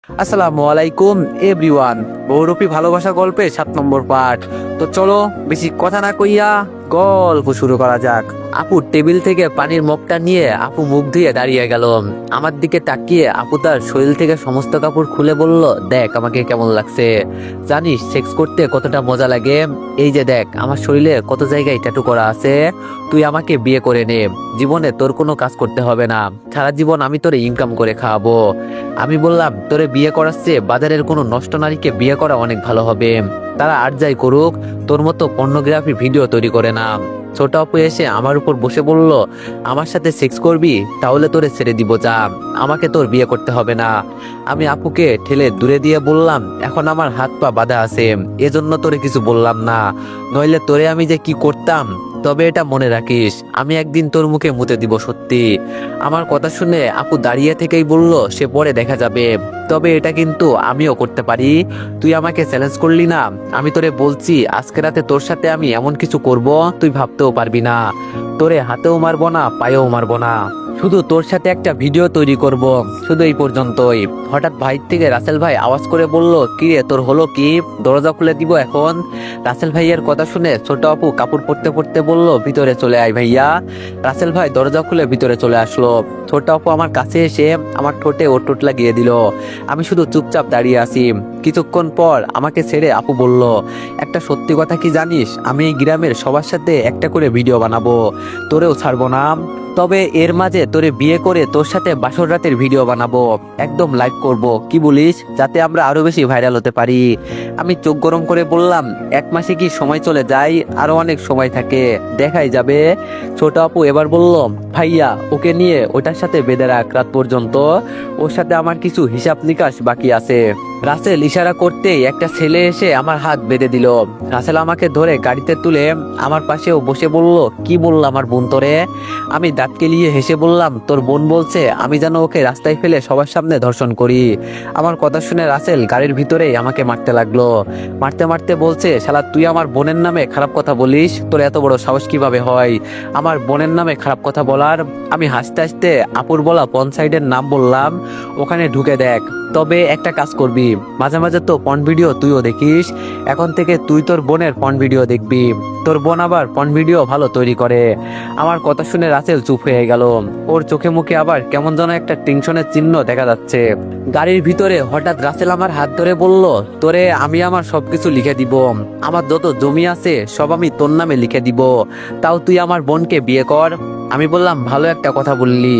আসসালামু আলাইকুম এভরিওয়ান। বহুরূপী ভালোবাসা গল্পে 7 নম্বর পার্ট। তো চলো বেশি কথা না কইয়া গল্প শুরু করা যাক। আপু টেবিল থেকে পানির মগটা নিয়ে আপু মুখ ধুয়ে দাঁড়িয়ে গেল। আমার দিকে তাকিয়ে আপু তার শরীর থেকে সমস্ত কাপড় খুলে বলল, দেখ আমাকে কেমন লাগছে। জানিস সেক্স করতে কতটা মজা লাগে? এই যে দেখ আমার শরীরে কত জায়গায় ট্যাটু করা আছে। তুই আমাকে বিয়ে করে নে, জীবনে তোর কোনো কাজ করতে হবে না, সারা জীবন আমি তোরে ইনকাম করে খাওয়াবো। আমি বললাম, তোরে বিয়ে করার চেয়ে বাজারের কোনো নষ্ট নারীকে বিয়ে করা অনেক ভালো হবে। তারা আর যাই করুক, তোর মতো পর্নোগ্রাফি ভিডিও তৈরি করে না। ছোট আপু এসে আমার উপর বসে বলল, আমার সাথে সেক্স করবি? তাহলে তোরে ছেড়ে দিব, যা, আমাকে তোর বিয়ে করতে হবে না। আমি আপুকে ঠেলে দূরে দিয়ে বললাম, এখন আমার হাত পা বাঁধা আছে, এজন্য তোরে কিছু বললাম না, নইলে তোরে আমি যে কি করতাম। তবে এটা মনে রাখিস, আমি একদিন তোর মুখে মুতে দিব সত্যি। আমার কথা শুনে আপু দাঁড়িয়ে থেকেই বলল, সে পরে দেখা যাবে, তবে এটা কিন্তু আমিও করতে পারি। তুই আমাকে চ্যালেঞ্জ করলি না, আমি তোরে বলছি আজকে রাতে তোর সাথে আমি এমন কিছু করব তুই ভাবতেও পারবি না। তোরে হাতেও মারবো না, পায়েও মারবো না, শুধু তোর সাথে একটা ভিডিও তৈরি করব, শুধু এই পর্যন্তই। হঠাৎ ভাই থেকে রাসেল ভাই আওয়াজ করে বলল, কি রে তোর হলো কি? দরজা খুলে দিব এখন? রাসেল ভাইয়ের কথা শুনে ছোট আপু কাপড় পরতে পরতে বলল, ভিতরে চলে আয় ভাইয়া। রাসেল ভাই দরজা খুলে ভিতরে চলে আসলো। ছোট আপু আমার কাছে এসে আমার ঠোঁটে ওর ঠোঁট লাগিয়ে দিল। আমি শুধু চুপচাপ দাঁড়িয়ে আছি। কিছুক্ষণ পর আমাকে ছেড়ে আপু বলল, একটা সত্যি কথা কি জানিস, আমি এই গ্রামের সবার সাথে একটা করে ভিডিও বানাবো, তোরেও ছাড়বো না। তবে এর মাঝে তোরে বিয়ে করে তোর সাথে বাসর রাতের ভিডিও বানাবো, একদম লাইভ করব, কি বলিস? যাতে আমরা আরো বেশি ভাইরাল হতে পারি। আমি চোখ গরম করে বললাম, 1 মাসে কি সময় চলে যায়? আরো অনেক সময় থাকে, দেখাই যাবে। ছোট আপু এবার বলল, ভাইয়া ওকে নিয়ে ওটার সাথে বেঁধে রাখ রাত পর্যন্ত, ওর সাথে আমার কিছু হিসাব নিকাশ বাকি আছে। রাসেল ইশারা করতেই একটা ছেলে এসে আমার হাত বেঁধে দিল। রাসেল আমাকে ধরে গাড়িতে তুলে আমার পাশেও বসে বলল, কি বলল আমার বোন তোরে? আমি দাঁত কেলিয়ে হেসে বললাম, তোর বোন বলছে আমি যেন ওকে রাস্তায় ফেলে সবার সামনে ধর্ষণ করি। আমার কথা শুনে রাসেল গাড়ির ভিতরেই আমাকে মারতে লাগলো। মারতে মারতে বলছে, শালা তুই আমার বোনের নামে খারাপ কথা বলিস? তোর এত বড় সাহস কিভাবে হয় আমার বোনের নামে খারাপ কথা বলার? আমি হাসতে হাসতে আপুর বলা পর্ন সাইটের নাম বললাম, ওখানে ঢুকে দেখ। তবে একটা কাজ করবি, মাঝে মাঝে তো পর্ন ভিডিও তুইও দেখিস, এখন থেকে তুই তোর বোনের পর্ন ভিডিও দেখবি। তোর বোন আবার পর্ন ভিডিও ভালো তৈরি করে। আমার কথা শুনে রাসেল চুপ হয়ে গেল। ওর চোখে মুখে আবার কেমন যেন একটা টেনশনের চিহ্ন দেখা যাচ্ছে। গাড়ির ভিতরে হঠাৎ রাসেল আমার হাত ধরে বলল, তোরে আমি আমার সবকিছু লিখে দিব, আমার যত জমি আছে সব আমি তোর নামে লিখে দিব, তাও তুই আমার বোনকে বিয়ে কর। আমি বললাম, ভালো একটা কথা বললি,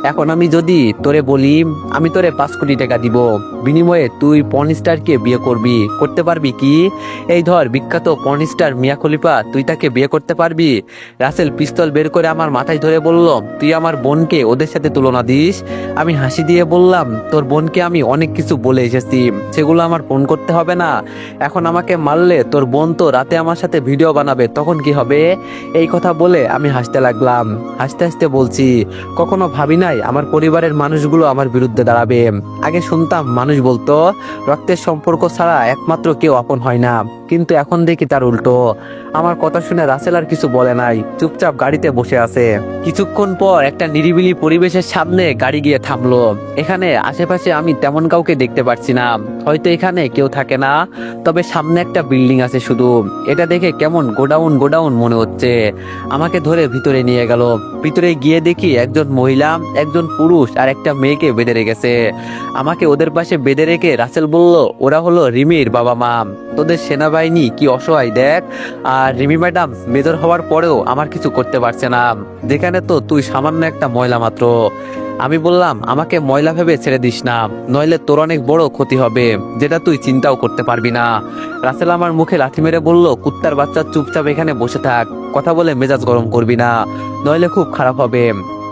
এখন আমি যদি তোরে বলি আমি তোরে 5 কোটি টাকা দিব, বিনিময়ে তুই পর্ন স্টারকে বিয়ে করবি, করতে পারবি কি? এই ধর বিখ্যাত পর্ন স্টার মিয়া খলিফা, তুই তাকে বিয়ে করতে পারবি? রাসেল পিস্তল বের করে আমার মাথায় ধরে বলল, তুই আমার বোনকে ওদের সাথে তুলনা দিস? আমি হাসি দিয়ে বললাম, তোর বোনকে আমি অনেক কিছু বলে এসেছি, সেগুলো আমার ফোন করতে হবে না। এখন আমাকে মারলে তোর বোন তো রাতে আমার সাথে ভিডিও বানাবে, তখন কি হবে? এই কথা বলে আমি হাসতে লাগলাম। হাসতে হাসতে বলছি, কখনো ভাবি নাই আমার পরিবারের মানুষগুলো আমার বিরুদ্ধে দাঁড়াবে। আগে শুনতাম মানুষ বলতো রক্তের সম্পর্ক ছাড়া একমাত্র কেউ আপন হয় না, কিন্তু এখন দেখি তার উল্টো। আমার কথা শুনে রাসেল আর কিছু বলে নাই, চুপচাপ গাড়িতে বসে আছে। কিছুক্ষণ পর একটা নিরিবিলি পরিবেশের সামনে গাড়ি গিয়ে থামলো। এখানে আশেপাশে আমি তেমন কাউকে দেখতে পাচ্ছি না, হয়তো এখানে কেউ থাকে না, তবে সামনে একটা বিল্ডিং আছে শুধু। এটা দেখে কেমন গোডাউন গোডাউন মনে হচ্ছে। আমাকে ধরে ভিতরে নিয়ে গেল। ভিতরে গিয়ে দেখি একজন মহিলা, একজন পুরুষ আর একটা মেয়েকে বেঁধে রেখেছে। আমাকে ওদের পাশে বেঁধে রেখে রাসেল বলল, ওরা হলো রিমির বাবা মা, তোদের সেনাবাহিনী কি অসহায় দেখ। আর রিমি ম্যাডাম মেজর হওয়ার পরেও আমার কিছু করতে পারছে না, যেখানে তো তুই সামান্য একটা মহিলা মাত্র। আমি বললাম, আমাকে ময়লা ভেবে ছেড়ে দিস না, নইলে তোর অনেক বড় ক্ষতি হবে, যেটা তুই চিন্তাও করতে পারবি না। রাসেল আমার মুখে লাথি মেরে বলল, কুত্তার বাচ্চা চুপচাপ এখানে বসে থাক, কথা বলে মেজাজ গরম করবি না, নইলে খুব খারাপ হবে।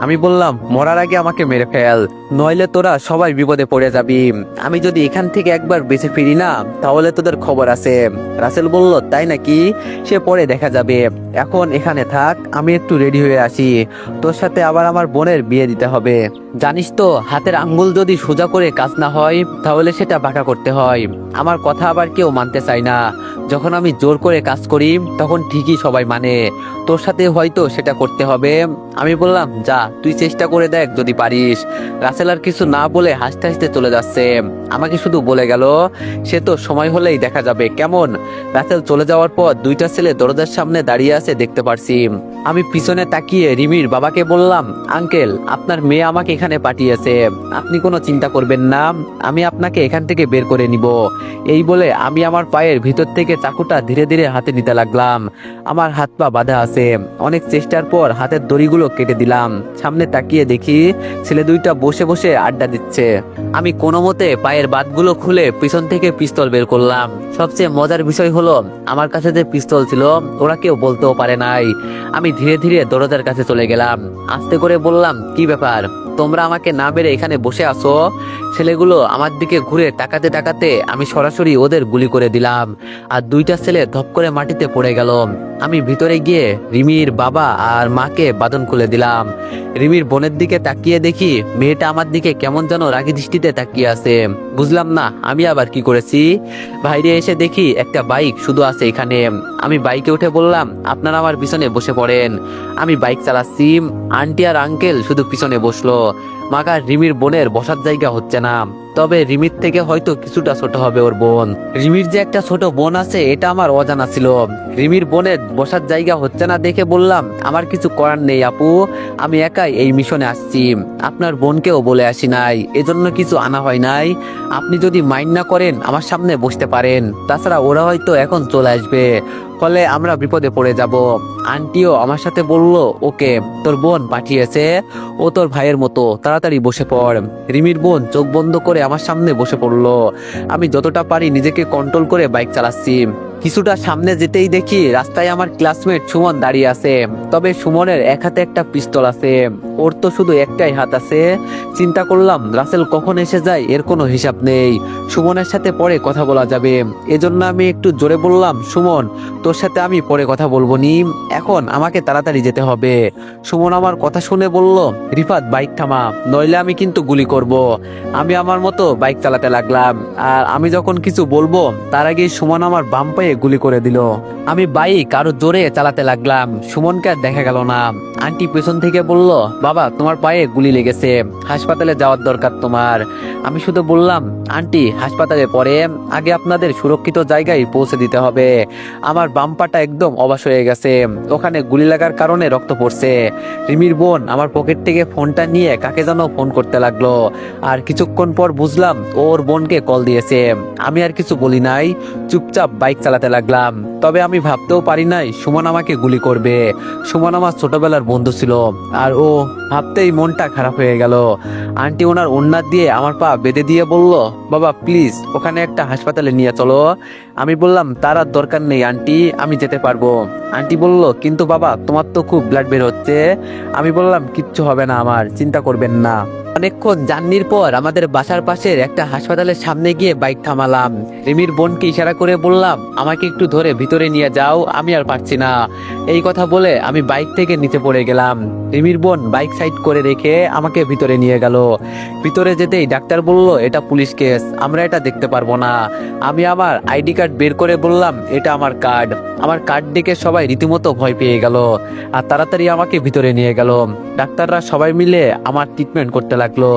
আমি বললাম, মরার আগে আমাকে মেরে ফেল, নইলে তোরা সবাই বিপদে পড়ে যাবি। আমি যদি এখান থেকে একবার বেঁচে ফিরি না, তাহলে তোদের খবর আছে। রাসেল বলল, তাই নাকি? সে পরে দেখা যাবে, এখন এখানে থাক, আমি একটু রেডি হয়ে আসি, তোর সাথে আবার আমার বোনের বিয়ে দিতে হবে। জানিস তো হাতের আঙ্গুল যদি সোজা করে কাজ না হয় তাহলে সেটা বাঁকা করতে হয়। আমার কথা আবার কেউ মানতে চায় না, যখন আমি জোর করে কাজ করি তখন ঠিকই সবাই মানে। তোর সাথে হয়তো সেটা করতে হবে। আমি বললাম, যা তুই চেষ্টা করে দেখ যদি পারিস। রাসেল আর কিছু না বলে হাসতে হাসতে চলে যাচ্ছে। আমাকে শুধু বলে গেল, সে তো সময় হলেই দেখা যাবে কেমন। রাসেল চলে যাওয়ার পর দুইটা ছেলে দরজার সামনে দাঁড়িয়ে আছে দেখতে পারছি। আমি পিছনে তাকিয়ে রিমির বাবাকে বললাম, আঙ্কেল আপনার মেয়ে আমাকে এখানে পাঠিয়েছে, আপনি কোনো চিন্তা করবেন না, আমি আপনাকে এখান থেকে বের করে নিব। এই বলে আমি আমার পায়ের ভিতর থেকে চাকুটা ধীরে ধীরে হাতে নিতে লাগলাম। আমার হাত পা বাঁধা আছে। অনেক চেষ্টার পর হাতের দড়িগুলো কেটে দিলাম। সামনে তাকিয়ে দেখি ছেলে দুইটা বসে বসে আড্ডা দিচ্ছে। আমি কোনো মতে পায়ের বাঁধগুলো খুলে পিছন থেকে পিস্তল বের করলাম। সবচেয়ে মজার বিষয় হলো আমার কাছে যে পিস্তল ছিল ওরা কেউ বলতেও পারে নাই। আমি ধীরে ধীরে দরজার কাছে চলে গেলাম। আস্তে করে বললাম, কি ব্যাপার, তোমরা আমাকে না মেরে এখানে বসে আছো? ছেলেগুলো আমার দিকে ঘুরে তাকাতে তাকাতে আমি সরাসরি ওদের গুলি করে দিলাম। আর দুইটা ছেলে ধপ করে মাটিতে পড়ে গেল। আমি ভিতরে গিয়ে রিমির বাবা আর মাকে বাঁধন খুলে দিলাম। রিমির বোনের দিকে তাকিয়ে দেখি মেয়েটা আমার দিকে কেমন যেন রাগী দৃষ্টিতে তাকিয়ে আছে। বুঝলাম না আমি আবার কি করেছি। বাইরে এসে দেখি একটা বাইক শুধু আছে এখানে। আমি বাইকে উঠে বললাম, আপনারা আমার পিছনে বসে পড়েন। আমি বাইক চালাচ্ছি, আন্টি আর আঙ্কেল শুধু পিছনে বসলো। মাগার রিমির বোনের বসার জায়গা হচ্ছে না। তবে রিমির থেকে হয়তো কিছুটা ছোট হবে ওর বোন। রিমির যে একটা ছোট বোন আছে এটা আমার অজানা ছিল। রিমির বোনের বসার জায়গা হচ্ছে না দেখে বললাম, আমার কিছু করার নেই আপু, আমি একাই এই মিশনে আসছি, আপনার বোনকেও বলে আসি নাই, এজন্য কিছু আনা হয় নাই। আপনি যদি মাইন্ড না করেন আমার সামনে বসতে পারেন, তাছাড়া ওরা হয়তো এখন চলে আসবে, ফলে আমরা বিপদে পড়ে যাব। আন্টিও আমার সাথে বলল, ওকে তোর বোন পাঠিয়েছে, ও তোর ভাইয়ের মতো, তাড়াতাড়ি বসে পড়। রিমির বোন চোখ বন্ধ করে আমার সামনে বসে পড়লো। আমি যতটা পারি নিজেকে কন্ট্রোল করে বাইক চালাচ্ছি। কিছুটা সামনে যেতেই দেখি রাস্তায় আমার ক্লাসমেট সুমন দাঁড়িয়ে আছে। তবে সুমনের এক হাতে একটা পিস্তল আছে, ওর তো শুধু একটাই হাত আছে। চিন্তা করলাম রাসেল কখন এসে যায় এর কোনো হিসাব নেই, সুমনের সাথে পরে কথা বলা যাবে। এজন্য আমি একটু জোরে বললাম, সুমন তোর সাথে আমি পরে কথা বলবো নি, এখন আমাকে তাড়াতাড়ি যেতে হবে। সুমন আমার কথা শুনে বলল, রিফাত বাইক থামা, নইলে আমি কিন্তু গুলি করব। আমি আমার মতো বাইক চালাতে লাগলাম। আর আমি যখন কিছু বলবো তার আগে সুমন আমার বাম পায়ে গুলি করে দিল। আমি বাইক আরো জোরে চালাতে লাগলাম। সুমনকে আর দেখা গেল না। আন্টি পেছন থেকে বলল, বাবা তোমার পায়ে গুলি লেগেছে, হাসপাতালে যাওয়ার দরকার তোমার। আমি শুধু বললাম, আন্টি হাসপাতালে পরে আগে আপনাদের সুরক্ষিত জায়গায় পৌঁছে দিতে হবে। আমার বাম পাটা একদম অবশ হয়ে গেছে, ওখানে গুলি লাগার কারণে রক্ত পড়ছে। রিমির বোন আমার পকেট থেকে ফোনটা নিয়ে কাকে যেন ফোন করতে লাগলো। আর কিছুক্ষণ পর বুঝলাম ওর বোনকে কল দিয়েছে। আমি আর কিছু বলি নাই, চুপচাপ বাইক চালাতে লাগলাম। তবে আমি ভাবতেও পারি নাই সুমন আমাকে গুলি করবে। সুমন আমার ছোটবেলার বন্ধু ছিল, আর ও ভাবতেই মনটা খারাপ হয়ে গেল। আন্টি ওনার ওড়না দিয়ে আমার পা বেঁধে দিয়ে বলল, বাবা প্লিজ ওখানে একটা হাসপাতালে নিয়ে চলো। আমি বললাম, তার আর দরকার নেই আন্টি, আমি যেতে পারবো। আন্টি বলল, কিন্তু বাবা তোমার তো খুব ব্লাড বের হচ্ছে। আমি বললাম, কিচ্ছু হবে না আমার, চিন্তা করবেন না। অনেকক্ষণ জার্নির পর আমাদের বাসার পাশের একটা হাসপাতালের সামনে গিয়ে বাইক থামালাম। রিমির বোনকে ইশারা করে বললাম, আমাকে একটু ধরে ভিতরে নিয়ে যাও, আমি আর পারছি না। এই কথা বলে আমি বাইক থেকে নিচে পড়ে গেলাম। রিমির বোন বাইক সাইড করে রেখে আমাকে ভিতরে নিয়ে গেল। ভিতরে যেতেই ডাক্তার বলল, এটা পুলিশ কেস, আমরা এটা দেখতে পারবো না। আমি আমার আইডি কার্ড বের করে বললাম, এটা আমার কার্ড। আমার কার্ড দেখে সবাই রীতিমতো ভয় পেয়ে গেল আর তাড়াতাড়ি আমাকে ভিতরে নিয়ে গেল। ডাক্তাররা সবাই মিলে আমার ট্রিটমেন্ট করতে লাগলো।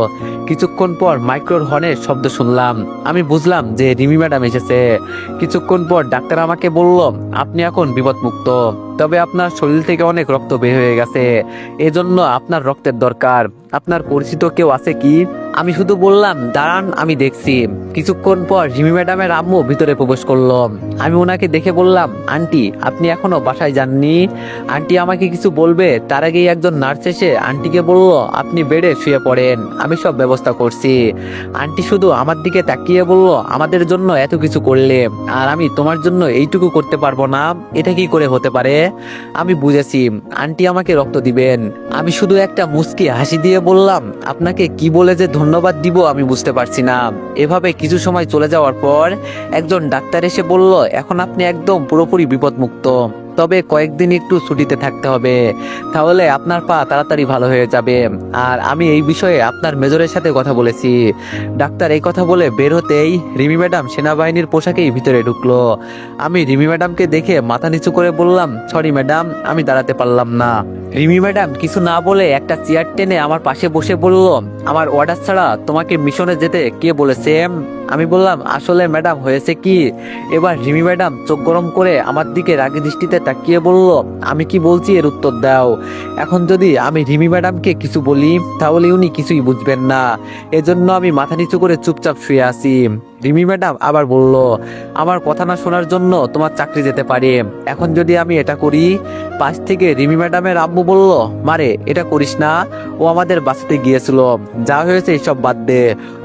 কিছুক্ষণ পর মাইক্রোর হর্নের শব্দ শুনলাম। আমি বুঝলাম যে রিমি ম্যাডাম এসেছে। কিছুক্ষণ পর ডাক্তার আমাকে বলল, আপনি এখন বিপদমুক্ত, তবে আপনার শরীর থেকে অনেক রক্ত বের হয়ে গেছে, এজন্য আপনার রক্তের দরকার। আপনার পরিচিত কেউ আছে কি? আমি শুধু বললাম, দাঁড়ান আমি দেখছি। কিছুক্ষণ পর রিমি ম্যাডামের আম্মু ভিতরে প্রবেশ করলো। আমি ওনাকে দেখে বললাম, আন্টি আপনি এখনো বাসায় যাননি? আন্টি আমাকে কিছু বলবে তার আগেই একজন নার্স এসে আন্টিকে বলল, আপনি বেডে শুয়ে পড়েন, আমি সব ব্যবস্থা করছি। আন্টি শুধু আমার দিকে তাকিয়ে বলল, আমাদের জন্য এত কিছু করলে আর আমি তোমার জন্য এইটুকু করতে পারবো না, এটা কি করে হতে পারে? আমি বুঝেছি আন্টি আমাকে রক্ত দিবেন। আমি শুধু একটা মুচকি হাসি দিয়ে বললাম, আপনাকে কি বলে যে ধন্যবাদ দিব আমি বুঝতে পারছি না। এভাবে কিছু সময় চলে যাওয়ার পর একজন ডাক্তার এসে বলল, এখন আপনি একদম পুরোপুরি বিপদমুক্ত। তবে কয়েকদিন একটু ছুটিতে থাকতে হবে, তাহলে আপনার পা তাড়াতাড়ি ভালো হয়ে যাবে। আর আমি এই বিষয়ে আপনার মেজরের সাথে কথা বলেছি। ডাক্তার এই কথা বলে বের হতেই রিমি ম্যাডাম সেনাবাহিনীর পোশাকেই ভিতরে ঢুকলো। আমি রিমি ম্যাডামকে দেখে মাথা নিচু করে বললাম, সরি ম্যাডাম, আমি দাঁড়াতে পারলাম না। রিমি ম্যাডাম কিছু না বলে একটা চেয়ার টেনে আমার পাশে বসে বলল, আমার অর্ডার ছাড়া তোমাকে মিশনে যেতে কে বলেছে? আমি বললাম, আসলে ম্যাডাম হয়েছে কি। এবার রিমি ম্যাডাম চোখ গরম করে আমার দিকে রাগী দৃষ্টিতে তাকিয়ে বলল, আমি কি বলছি এর উত্তর দাও। এখন যদি আমি রিমি ম্যাডামকে কিছু বলি তাহলে উনি কিছুই বুঝবেন না, এজন্য আমি মাথা নিচু করে চুপচাপ শুয়ে আছি। রিমি ম্যাডাম আবার বলল, আমার কথা না শোনার জন্য তোমার চাকরি যেতে পারে। এখন যদি আমি এটা করি। পাশ থেকে রিমি ম্যাডামের আম্মু বলল, মারে এটা করিস না, ও আমাদের বাঁচাতে গিয়েছিল, যা হয়েছে এসব বাদ দে,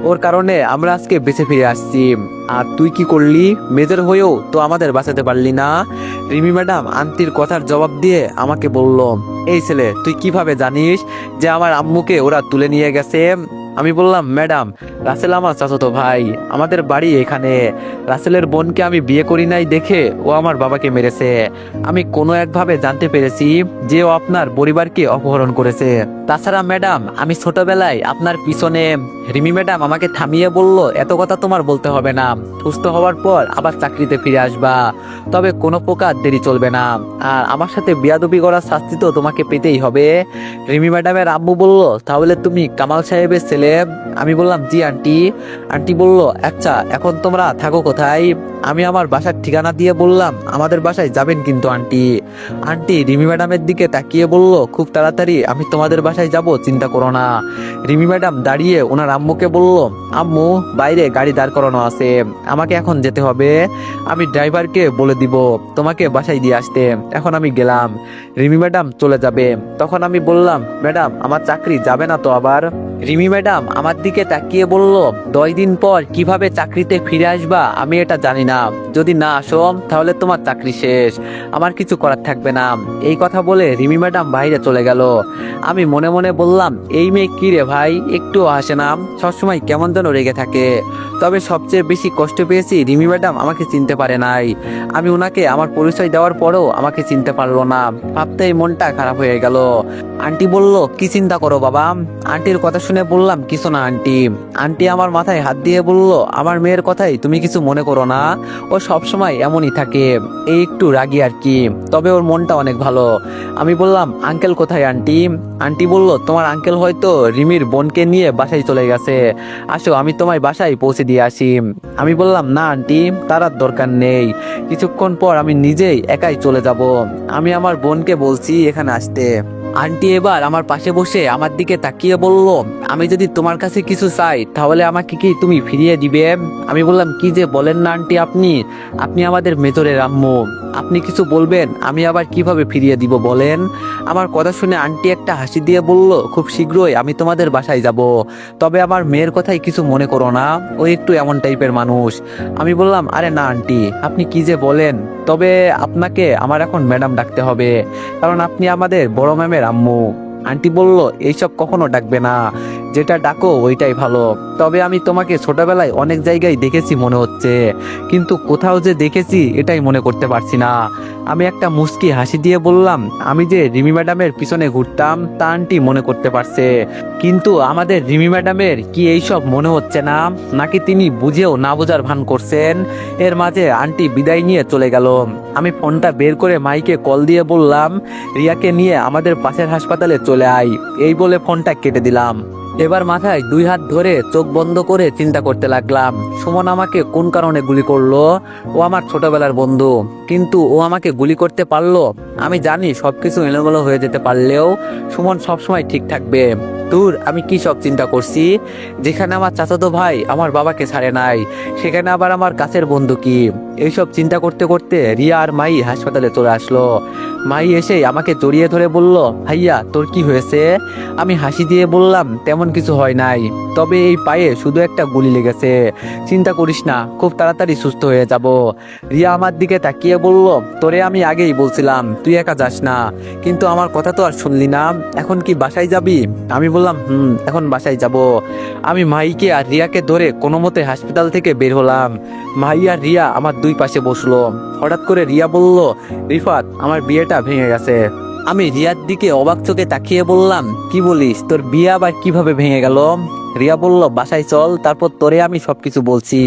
ওর কারণে আমরা আজকে বেঁচে ফিরে আসছি। আর তুই কি করলি? মেজর হয়েও তো আমাদের বাঁচাতে পারলি না। রিমি ম্যাডাম আন্টির কথার জবাব দিয়ে আমাকে বলল, এই ছেলে তুই কিভাবে জানিস যে আমার আম্মুকে ওরা তুলে নিয়ে গেছে? আমি বললাম, ম্যাডাম রাসেল আমার চাচাতো ভাই, আমাদের বাড়ি এখানে। রাসেলের বোনকে আমি বিয়ে করি নাই দেখে ও আমার বাবাকে মেরেছে। আমি কোনো একভাবে জানতে পেরেছি যে ও আপনার পরিবারকে অপহরণ করেছে। তাছাড়া ম্যাডাম আমি ছোটবেলায় আপনার পিছনে। রিমি ম্যাডাম আমাকে থামিয়ে বলল, এত কথা তোমার বলতে হবে না, সুস্থ হওয়ার পর আবার চাকরিতে ফিরে আসবা, তবে কোনো প্রকার দেরি চলবে না। আর আমার সাথে বিয়াদবি করার শাস্তি তো তোমাকে পেতেই হবে। রিমি ম্যাডামের আম্মু বলল, তাহলে তুমি কামাল সাহেবের ছেলে? আমি বললাম, জি আন্টি। আন্টি বলল, আচ্ছা এখন তোমরা থাকো কোথায়? আমি আমার বাসার ঠিকানা দিয়ে বললাম, আমাদের বাসায় যাবেন কিন্তু আন্টি। আন্টি রিমি ম্যাডামের দিকে তাকিয়ে বলল, খুব তাড়াতাড়ি আমি তোমাদের বাসায় যাব, চিন্তা করো না। রিমি ম্যাডাম দাঁড়িয়ে ওনার আম্মুকে বলল, আম্মু বাইরে গাড়ি দাঁড় করানো আছে, আমাকে এখন যেতে হবে। আমি ড্রাইভারকে বলে দিব তোমাকে বাসায় দিয়ে আসতে। এখন আমি গেলাম। রিমি ম্যাডাম চলে যাবে। তখন আমি বললাম, ম্যাডাম আমার চাকরি যাবে না তো আবার? রিমি ম্যাডাম আমার দিকে তাকিয়ে বলল, 10 দিন পর কিভাবে চাকরিতে ফিরে আসবা আমি এটা জানি না, যদি না আসো তাহলে তোমার চাকরি শেষ, আমার কিছু করার থাকবে না। এই কথা বলে রিমি ম্যাডাম বাইরে চলে গেল। আমি মনে মনে বললাম, এই মেয়ে কি রে ভাই, একটুও হাসে না, সবসময় কেমন যেন রেগে থাকে। তবে সবচেয়ে বেশি কষ্ট পেয়েছি রিমি ম্যাডাম আমাকে চিনতে পারে নাই। আমি ওনাকে আমার পরিচয় দেওয়ার পরও আমাকে চিনতে পারলো না, ভাবতেই মনটা খারাপ হয়ে গেল। আন্টি বলল, কি চিন্তা করো বাবা? আন্টির কথা শুনে বললাম, কিছু না আন্টি। আন্টি আমার মাথায় হাত দিয়ে বলল, আমার মেয়ের কথাই তুমি কিছু মনে করো না, ও সবসময় এমনই থাকে, এই একটু রাগী আর কি, তবে ওর মনটা অনেক ভালো। আমি বললাম, আঙ্কেল কোথায় আন্টি? আন্টি বলল, তোমার আঙ্কেল হয়তো রিমির বোনকে নিয়ে বাসায় চলে গেছে, আসো আমি তোমায় বাসায় পৌঁছে দিয়ে আসি। আমি বললাম, না আন্টি, তার আর দরকার নেই, কিছুক্ষণ পর আমি নিজেই একাই চলে যাব, আমি আমার বোনকে বলছি এখানে আসতে। আন্টি এবার আমার পাশে বসে আমার দিকে তাকিয়ে বলল, আমি যদি তোমার কাছে কিছু চাই তাহলে আমাকে কি তুমি ফিরিয়ে দিবে? আমি বললাম, কি যে বলেন না আন্টি, আপনি আপনি আমাদের মেজরের আম্মু, আপনি কিছু বলবেন আমি আবার কিভাবে ফিরিয়ে দিব বলেন? আমার কথা শুনে আন্টি একটা হাসি দিয়ে বলল, খুব শীঘ্রই আমি তোমাদের বাসায় যাব, তবে আমার মেয়ের কথাই কিছু মনে করো না, ও একটু এমন টাইপের মানুষ। আমি বললাম, আরে না আন্টি, আপনি কি যে বলেন, তবে আপনাকে আমার এখন ম্যাডাম ডাকতে হবে, কারণ আপনি আমাদের বড় ম্যামের আম্মু। আন্টি বলল, এইসব কখনো ডাকবে না, যেটা ডাকো ওইটাই ভালো, তবে আমি তোমাকে ছোটবেলায় অনেক জায়গায় দেখেছি মনে হচ্ছে, কিন্তু কোথাও যে দেখেছি এটাই মনে করতে পারছি না। আমি একটা মুচকি হাসি দিয়ে বললাম, আমি যে রিমি ম্যাডামের পিছনে ঘুরতাম তা আন্টি মনে করতে পারছে, কিন্তু আমাদের রিমি ম্যাডামের কি এইসব মনে হচ্ছে না, নাকি তিনি বুঝেও না বোঝার ভান করছেন? এর মাঝে আন্টি বিদায় নিয়ে চলে গেল। আমি ফোনটা বের করে মাইকে কল দিয়ে বললাম, রিয়াকে নিয়ে আমাদের পাশের হাসপাতালে চলে আয়, এই বলে ফোনটা কেটে দিলাম। এবার মাথায় 2 হাত ধরে চোখ বন্ধ করে চিন্তা করতে লাগলাম, সুমন আমাকে কোন কারণে গুলি করলো? ও আমার ছোটবেলার বন্ধু, কিন্তু ও আমাকে গুলি করতে পারলো? আমি জানি সবকিছু এলোমেলো হয়ে যেতে পারলেও সুমন সবসময় ঠিক থাকবে। দূর, আমি কি সব চিন্তা করছি? যেখানে আমার চাচাতো ভাই আমার বাবাকে ছাড়ে নাই, সেখানে আবার আমার কাছের বন্ধু কি? এইসব চিন্তা করতে করতে রিয়া আর মাই হাসপাতালে চলে আসলো। মাই এসে আমাকে জড়িয়ে ধরে বলল, ভাইয়া তোর কি হয়েছে? আমি হাসি দিয়ে বললাম, তেমন কিছু হয় নাই, তবে এই পায়ে শুধু একটা গুলি লেগেছে। চিন্তা করিস না, খুব তাড়াতাড়ি সুস্থ হয়ে যাব। রিয়া আমার দিকে তাকিয়ে বলল, তোরে আমি আগেই বলছিলাম তুই একা যাস না, কিন্তু আমার কথা তো আর শুনলি না। এখন কি বাসায় যাবি? আমি বললাম, এখন বাসায় যাব। আমি মাইকে আর রিয়াকে ধরে কোনো মতে হাসপাতাল থেকে বের হলাম। মাই আর রিয়া আমার দুই পাশে বসলো। হঠাৎ করে রিয়া বলল, রিফাত, আমার বিয়েটা ভেঙে গেছে। আমি রিয়ার দিকে অবাক চোখে তাকিয়ে বললাম, কি বলিস? তোর বিয়ে আবার কিভাবে ভেঙে গেল? রিয়া বলল, বাসায় চল, তারপর তোরে আমি সবকিছু বলছি।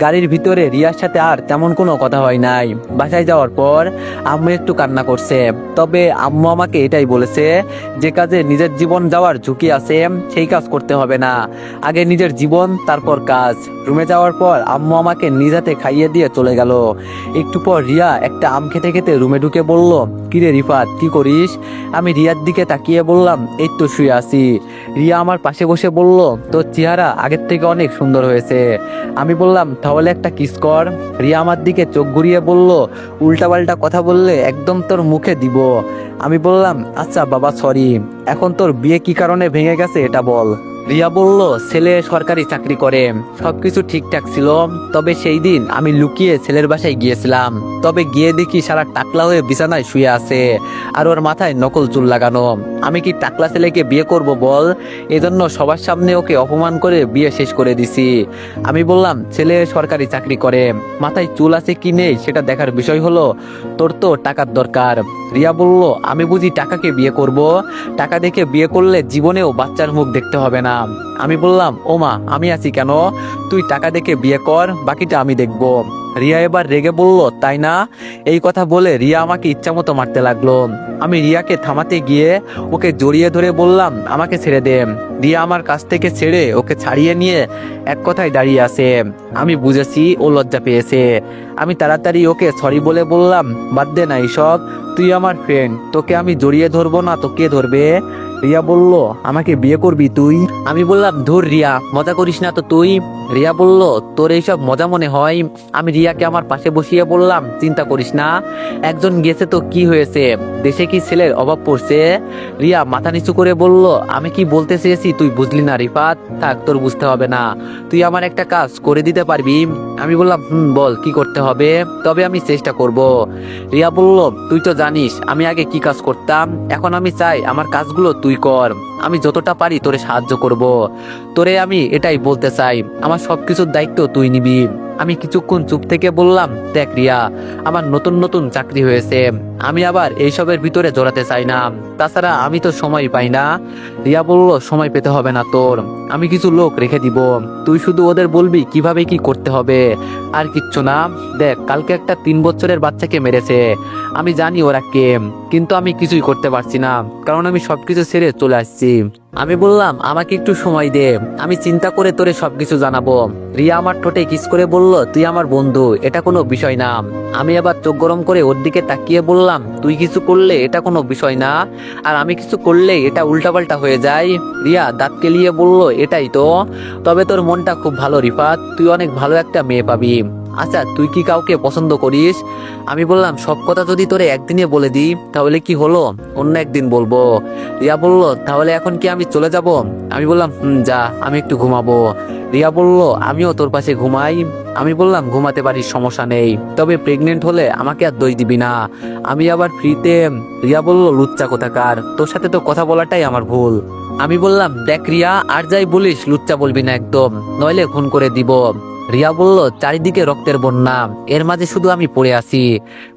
গাড়ির ভিতরে রিয়ার সাথে আর তেমন কোনো কথা হয় নাই। বাসায় যাওয়ার পর আম্মু একটু কান্না করছে, তবে আম্মু আমাকে এটাই বলেছে, যে কাজে নিজের জীবন যাওয়ার ঝুঁকি আছে সেই কাজ করতে হবে না, আগে নিজের জীবন তারপর কাজ। রুমে যাওয়ার পর আম্মু আমাকে নিজ হাতে খাইয়ে দিয়ে চলে গেল। একটু পর রিয়া একটা আম খেতে খেতে রুমে ঢুকে বলল, কিরে রিফাত, কি করিস? আমি রিয়ার দিকে তাকিয়ে বললাম, এই তো শুয়ে আছি। রিয়া আমার পাশে বসে বলল, তোর চেহারা আগের থেকে অনেক সুন্দর হয়েছে। আমি বললাম, তাহলে একটা কিস কর। রিয়া আমার দিকে চোখ ঘুরিয়ে বলল, উল্টাপাল্টা কথা বললে একদম তোর মুখে দিব। আমি বললাম, আচ্ছা বাবা, সরি। এখন তোর বিয়ে কি কারণে ভেঙে গেছে এটা বল। রিয়া বলল, ছেলে সরকারি চাকরি করে, সবকিছু ঠিকঠাক ছিল। তবে সেই দিন আমি লুকিয়ে ছেলের বাসায় গিয়েছিলাম, তবে গিয়ে দেখি সারা টাকলা হয়ে বিছানায় শুয়ে আছে, আর ওর মাথায় নকল চুল লাগানো। আমি কি টাকলা ছেলেকে বিয়ে করব বল? এজন্য সবার সামনে ওকে অপমান করে বিয়ে শেষ করে দিছি। আমি বললাম, ছেলে সরকারি চাকরি করে, মাথায় চুল আছে কি নেই সেটা দেখার বিষয় হলো, তোর তো টাকার দরকার। রিয়া বলল, আমি বুঝি টাকাকে বিয়ে করব? টাকা দেখে বিয়ে করলে জীবনেও বাচ্চার মুখ দেখতে হবে না। আমি বললাম, ও মা, আমি আছি কেন? তুই টাকা দেখে বিয়ে কর, বাকিটা আমি দেখব। রিয়া এবার রেগে বলল, তাই না? এই কথা বলে রিয়া আমাকে ইচ্ছামতো মারতে লাগলো। আমি রিয়াকে থামাতে গিয়ে ওকে জড়িয়ে ধরে বললাম, আমাকে ছেড়ে দে। রিয়া আমার কাছ থেকে ছেড়ে ওকে ছাড়িয়ে নিয়ে এক কথায় দাঁড়িয়ে আছে। আমি বুঝেছি ও লজ্জা পেয়েছে। আমি তাড়াতাড়ি ওকে সরি বলে বললাম, বাদ দে না এইসব, তুই আমার ফ্রেন্ড, তোকে আমি জড়িয়ে ধরবো না তো কে ধরবে? রিয়া বলল, আমাকে বিয়ে করবি তুই? আমি বললাম, ধুর রিয়া, মজা করিস না তো তুই। রিয়া বলল, তোর এইসব মজা মনে হয়? আমি রিয়াকে আমার পাশে বসিয়ে বললাম, চিন্তা করিস না, একজন গেছে তো কি হয়েছে, দেশে কি ছেলের অভাব পড়ছে? রিয়া মাথা নিচু করে বলল, আমি কি বলতে চেয়েছি তুই বুঝলি না রিফাত, থাক, তোর বুঝতে হবে না, তুই আমার একটা কাজ করে দিতে পারবি? আমি বললাম, বল কি করতে হবে, তবে আমি চেষ্টা করব। রিয়া বলল, তুই তো জানিস আমি আগে কি কাজ করতাম, এখন আমি চাই আমার কাজগুলো তুই কর, আমি যতটা পারি তোরে সাহায্য করব। তোরে আমি এটাই বলতে চাই, আমার সবকিছুর দায়িত্ব তুই নিবি। আমি কিছুক্ষণ চুপ থেকে বললাম, দেখ রিয়া, আমার নতুন নতুন চাকরি হয়েছে, আমি আবার এইসবের ভিতরে জড়াতে চাই না, তাছাড়া আমি তো সময় পাই না। রিয়া বলল, সময় পেতে হবে না তোর, আমি কিছু লোক রেখে দিব, তুই শুধু ওদের বলবি কিভাবে কি করতে হবে, আর কিচ্ছু না। দেখ, কালকে একটা 3 বছরের বাচ্চাকে মেরেছে, আমি জানি ওরা কে, কিন্তু আমি কিছুই করতে পারছি না, কারণ আমি সবকিছু ছেড়ে চলে আসছি। আমি বললাম, আমাকে একটু সময় দে, আমি চিন্তা করে তোরে সবকিছু জানাবো। রিয়া আমার ঠোঁটে কিস করে বলল, তুই আমার বন্ধু, এটা কোনো বিষয় না। আমি আবার চোখ গরম করে ওর দিকে তাকিয়ে বললাম, তুই কিছু করলে এটা কোনো বিষয় না, আর আমি কিছু করলে এটা উল্টাপাল্টা হয়ে যায়। রিয়া দাঁত কেলিয়ে বলল, এটাই তো, তবে তোর মনটা খুব ভালো রিফাত, তুই অনেক ভালো একটা মেয়ে পাবি। আচ্ছা, তুই কি কাউকে পছন্দ করিস? আমি বললাম, সব কথা যদি তোরে একদিনে বলে দিই তাহলে কি হলো, অন্য একদিন বলবো। রিয়া বলল, তাহলে এখন কি আমি চলে যাব? আমি বললাম, যা, আমি একটু ঘুমাবো। রিয়া বলল, আমিও তোর পাশে ঘুমাই। আমি বললাম, ঘুমাতে পারিস, সমস্যা নেই, তবে প্রেগনেন্ট হলে আমাকে আর দই দিবি না, আমি আবার ফ্রিতে। রিয়া বলল, লুচ্চা কোথাকার, তোর সাথে তো কথা বলাটাই আমার ভুল। আমি বললাম, দেখ রিয়া, আর যাই বলিস লুচ্চা বলবি না একদম, নইলে খুন করে দিব। রিয়া বলল, চারিদিকে রক্তের বন্যা, এর মাঝে শুধু আমি পড়ে আছি,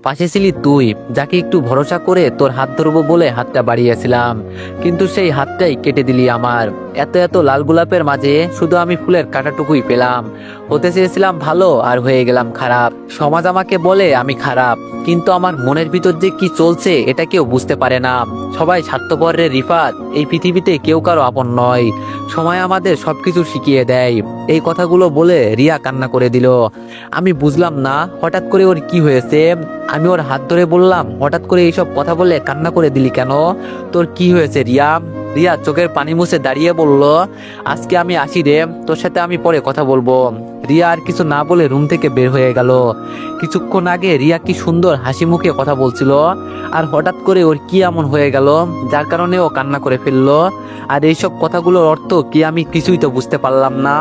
পাশে ছিলি তুই, যাকে একটু ভরসা করে তোর হাত ধরবো বলে হাতটা বাড়িয়েছিলাম, কিন্তু সেই হাতটাই কেটে দিলি আমার। এত এত লাল গোলাপের মাঝে শুধু আমি ফুলের কাঁটাটুকুই পেলাম। হতে চেয়েছিলাম ভালো, আর হয়ে গেলাম খারাপ। সমাজ আমাকে বলে আমি খারাপ, কিন্তু আমার মনের ভিতর যে কি চলছে এটা কেউ বুঝতে পারে না। সবাই স্বার্থপর রে রিফাত, এই পৃথিবীতে কেউ কারো আপন নয়, সময় আমাদের সবকিছু শিখিয়ে দেয়। এই কথাগুলো বলে রিয়া কান্না করে দিল। আমি বুঝলাম না হঠাৎ করে ওর কি হয়েছে। আমি ওর হাত ধরে বললাম, হঠাৎ করে এইসব কথা বলে কান্না করে দিলি কেন, তোর কি হয়েছে রিয়া? রিয়া চোখের পানি মুছে দাঁড়িয়ে বলল, আজকে আমি আসি রে, তোর সাথে আমি পরে কথা বলবো। রিয়া আর কিছু না বলে রুম থেকে বের হয়ে গেল। কিছুক্ষণ আগে রিয়া কি সুন্দর হাসি মুখে কথা বলছিল, আর হঠাৎ করে ওর কি এমন হয়ে গেল যার কারণে ও কান্না করে ফেললো। আর এইসব কথাগুলোর অর্থ কি আমি কিছুই তো বুঝতে পারলাম না।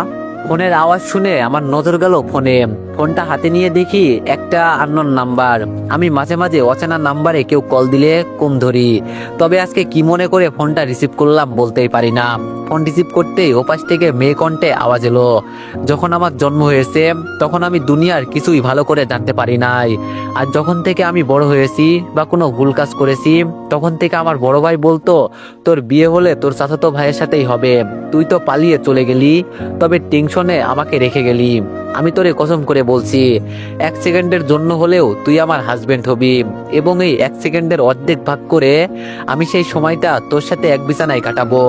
ফোনের আওয়াজ শুনে আমার নজর গেল ফোনে। ফোনটা হাতে নিয়ে দেখি একটা আননোন নাম্বার। আমি মাঝে মাঝে অচেনা নাম্বারে কেউ কল দিলে কম ধরি, তবে আজকে কি মনে করে ফোনটা রিসিভ করলাম বলতেই পারি না। ফোন রিসিভ করতেই ওপাশ থেকে মেয়ে কণ্ঠে আওয়াজ এলো। যখন আমার জন্ম হয়েছে তখন আমি দুনিয়ার কিছুই ভালো করে জানতে পারি নাই, আর যখন থেকে আমি বড় হয়েছি বা কোনো ভুল কাজ করেছি তখন থেকে আমার বড় ভাই বলতো, তোর বিয়ে হলে তোর চাচাতো ভাইয়ের সাথেই হবে, তুই তো পালিয়ে চলে গেলি, তবে টেনশনে আমাকে রেখে গেলি। আমি তোরে কসম করে বলছি, 1 সেকেন্ডের জন্য হলেও তুই আমার হাজবেন্ড হবি, এবং এই 1 সেকেন্ডের অর্ধেক ভাগ করে আমি সেই সময়টা তোর সাথে এক বিছানায় কাটাবো,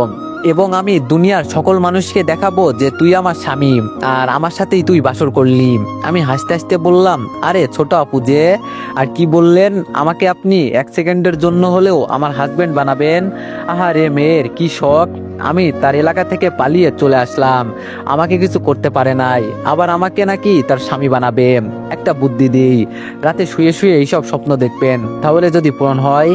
এবং আমি দুনিয়ার সকল মানুষকে দেখাবো যে তুই আমার স্বামী আর আমার সাথেই তুই বাসর করলি। আমি হাসতে হাসতে বললাম, আরে ছোট আপু যে, আর কি বললেন, আমাকে আপনি 1 সেকেন্ডের জন্য হলেও আমার হাজবেন্ড বানাবেন? আহারে মেয়ের কি শখ, আমি তার এলাকা থেকে পালিয়ে চলে আসলাম, আমাকে কিছু করতে পারে নাই, আবার আমাকে নাকি তার স্বামী বানাবে। একটা বুদ্ধি দিই, রাতে শুয়ে শুয়ে এইসব স্বপ্ন দেখবেন, তাহলে যদি পূরণ হয়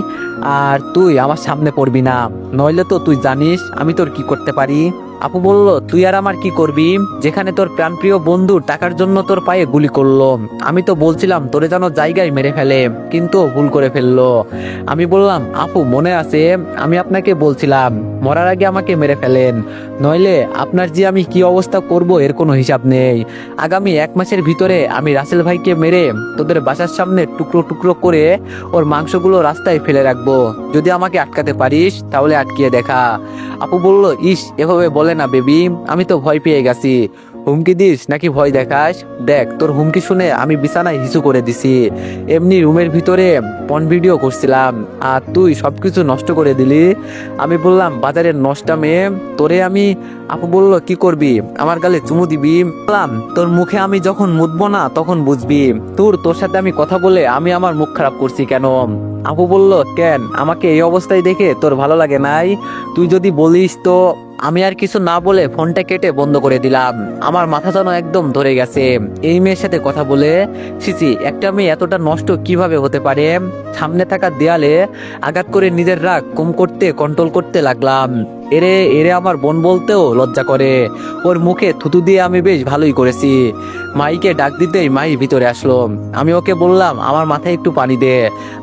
আর তুই আমার সামনে পড়বি না, নইলে তো তুই জানিস আমি তোর কি করতে পারি। আপু বলল, তুই আর আমার কি করবি, যেখানে তোর প্রাণপ্রিয় বন্ধু টাকার জন্য তোর পায়ে গুলি করলো, আমি তো বলছিলাম তোরে যেন জায়গায় মেরে ফেলে, কিন্তু ও ভুল করে ফেললো। আমি বললাম, আপু মনে আছে আমি আপনাকে বলছিলাম মরার আগে আমাকে মেরে ফেলেন, নইলে আপনার যে আমি কি অবস্থা করব এর কোনো হিসাব নেই। আগামী 1 মাসের ভিতরে আমি রাসেল ভাইকে মেরে তোদের বাসার সামনে টুকরো টুকরো করে ওর মাংসগুলো রাস্তায় ফেলে রাখবো, যদি আমাকে আটকাতে পারিস তাহলে আটকিয়ে দেখা। আপু বলল, ইস এভাবে বলে না বেবি, আমি তো ভয় পেয়ে গেছি। হুমকি দিস নাকি ভয় দেখাস? দেখ তোর হুমকি শুনে আমি বিছানায় হিসু করে দিছি, এমনি রুমের ভিতরে পন ভিডিও করছিলাম, আর তুই সবকিছু নষ্ট করে দিলি। আমি বললাম, বাজারের নষ্টা মেয়ে তোরে আমি। আপু বলল, কি করবি, আমার গালে চুমু দিবি? বললাম, তোর মুখে আমি যখন মুতবো না তখন বুঝবি তোর সাথে আমি কথা বলে আমি আমার মুখ খারাপ করছি কেন। আপু বলল, কেন, আমাকে এই অবস্থায় দেখে তোর ভালো লাগে নাই? তুই যদি বলিস তো। আমি আর কিছু না বলে ফোনটা কেটে বন্ধ করে দিলাম। আমার মাথা যেন একদম ধরে গেছে এই মেয়ের সাথে কথা বলে। সিসি, একটা মেয়ে এতটা নষ্ট কিভাবে হতে পারে? সামনে থাকা দেয়ালে আঘাত করে নিজের রাগ কম করতে কন্ট্রোল করতে লাগলাম। এরে এরে আমার বোন বলতেও লজ্জা করে। ওর মুখে থুতু দিয়ে আমি বেশ ভালোই করেছি। মাইকে ডাক দিতেই মাই ভিতরে আসলো। আমি ওকে বললাম, আমার মাথায় একটু পানি দে,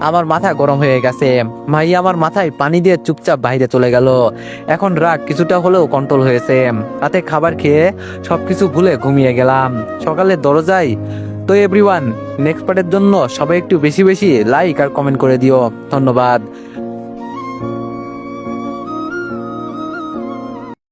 আমার মাথা গরম হয়ে গেছে। মাই আমার মাথায় পানি দিয়ে চুপচাপ বাইরে চলে গেল। এখন রাগ কিছুটা হলেও কন্ট্রোল হয়েছে। রাতে খাবার খেয়ে সবকিছু ভুলে ঘুমিয়ে গেলাম। সকালে দরজায়। তো এভরিওয়ান, নেক্সট পার্টের জন্য সবাই একটু বেশি বেশি লাইক আর কমেন্ট করে দিও। ধন্যবাদ।